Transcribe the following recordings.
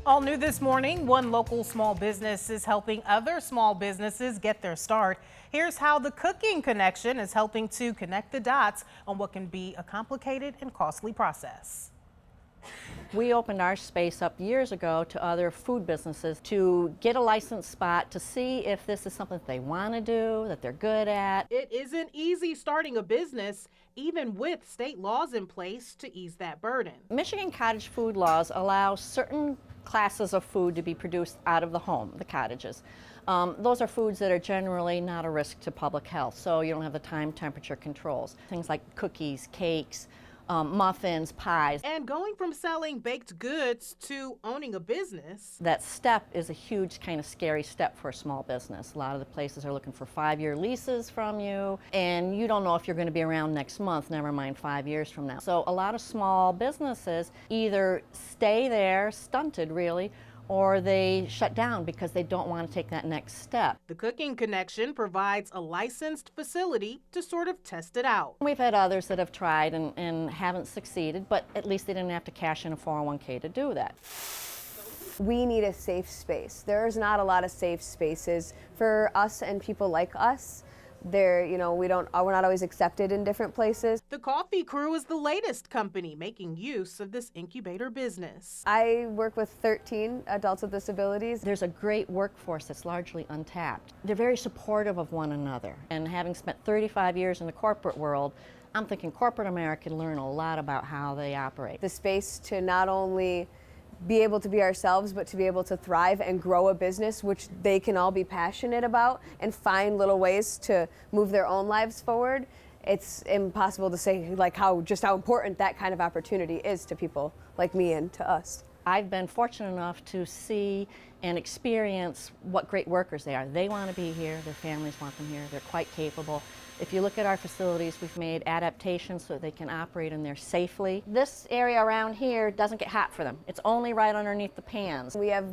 All new this morning, one local small business is helping other small businesses get their start. Here's how the Cooking Connection is helping to connect the dots on what can be a complicated and costly process. We opened our space up years ago to other food businesses to get a licensed spot to see if this is something that they want to do, that they're good at. It isn't easy starting a business, even with state laws in place to ease that burden. Michigan cottage food laws allow certain classes of food to be produced out of the home, the cottages. Those are foods that are generally not a risk to public health, so you don't have the time temperature controls. Things like cookies, cakes, muffins, pies. And going from selling baked goods to owning a business. That step is a huge kind of scary step for a small business. A lot of the places are looking for 5-year leases from you, and you don't know if you're going to be around next month, never mind 5 years from now. So a lot of small businesses either stay there, stunted really, or they shut down because they don't want to take that next step. The Cooking Connection provides a licensed facility to sort of test it out. We've had others that have tried and haven't succeeded, but at least they didn't have to cash in a 401k to do that. We need a safe space. There's not a lot of safe spaces for us and people like us. We're not always accepted in different places. The Coffee Crew is the latest company making use of this incubator business. I work with 13 adults with disabilities. There's a great workforce that's largely untapped. They're very supportive of one another. And having spent 35 years in the corporate world, I'm thinking corporate America can learn a lot about how they operate. The space to not only be able to be ourselves, but to be able to thrive and grow a business which they can all be passionate about and find little ways to move their own lives forward. It's impossible to say how important that kind of opportunity is to people like me and to us. I've been fortunate enough to see and experience what great workers they are. They want to be here, their families want them here, they're quite capable. If you look at our facilities, we've made adaptations so that they can operate in there safely. This area around here doesn't get hot for them. It's only right underneath the pans. We have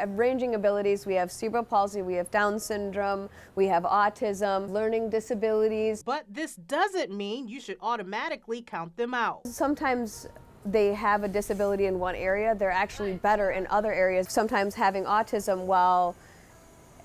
ranging abilities. We have cerebral palsy, we have Down syndrome, we have autism, learning disabilities. But this doesn't mean you should automatically count them out. Sometimes they have a disability in one area, they're actually better in other areas. Sometimes having autism, while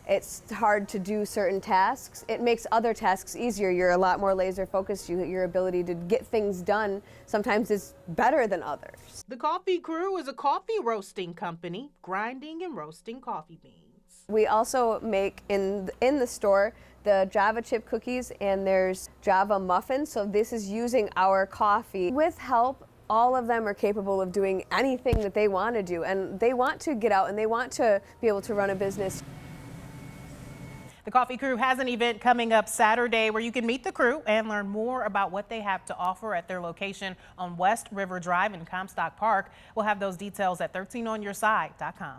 it's hard to do certain tasks, it makes other tasks easier. You're a lot more laser focused. Your ability to get things done sometimes is better than others. The Coffee Crew is a coffee roasting company, grinding and roasting coffee beans. We also make in the store the Java chip cookies, and there's Java muffins. So this is using our coffee. With help, all of them are capable of doing anything that they want to do, and they want to get out and they want to be able to run a business. The Coffee Crew has an event coming up Saturday where you can meet the crew and learn more about what they have to offer at their location on West River Drive in Comstock Park. We'll have those details at 13onyourside.com.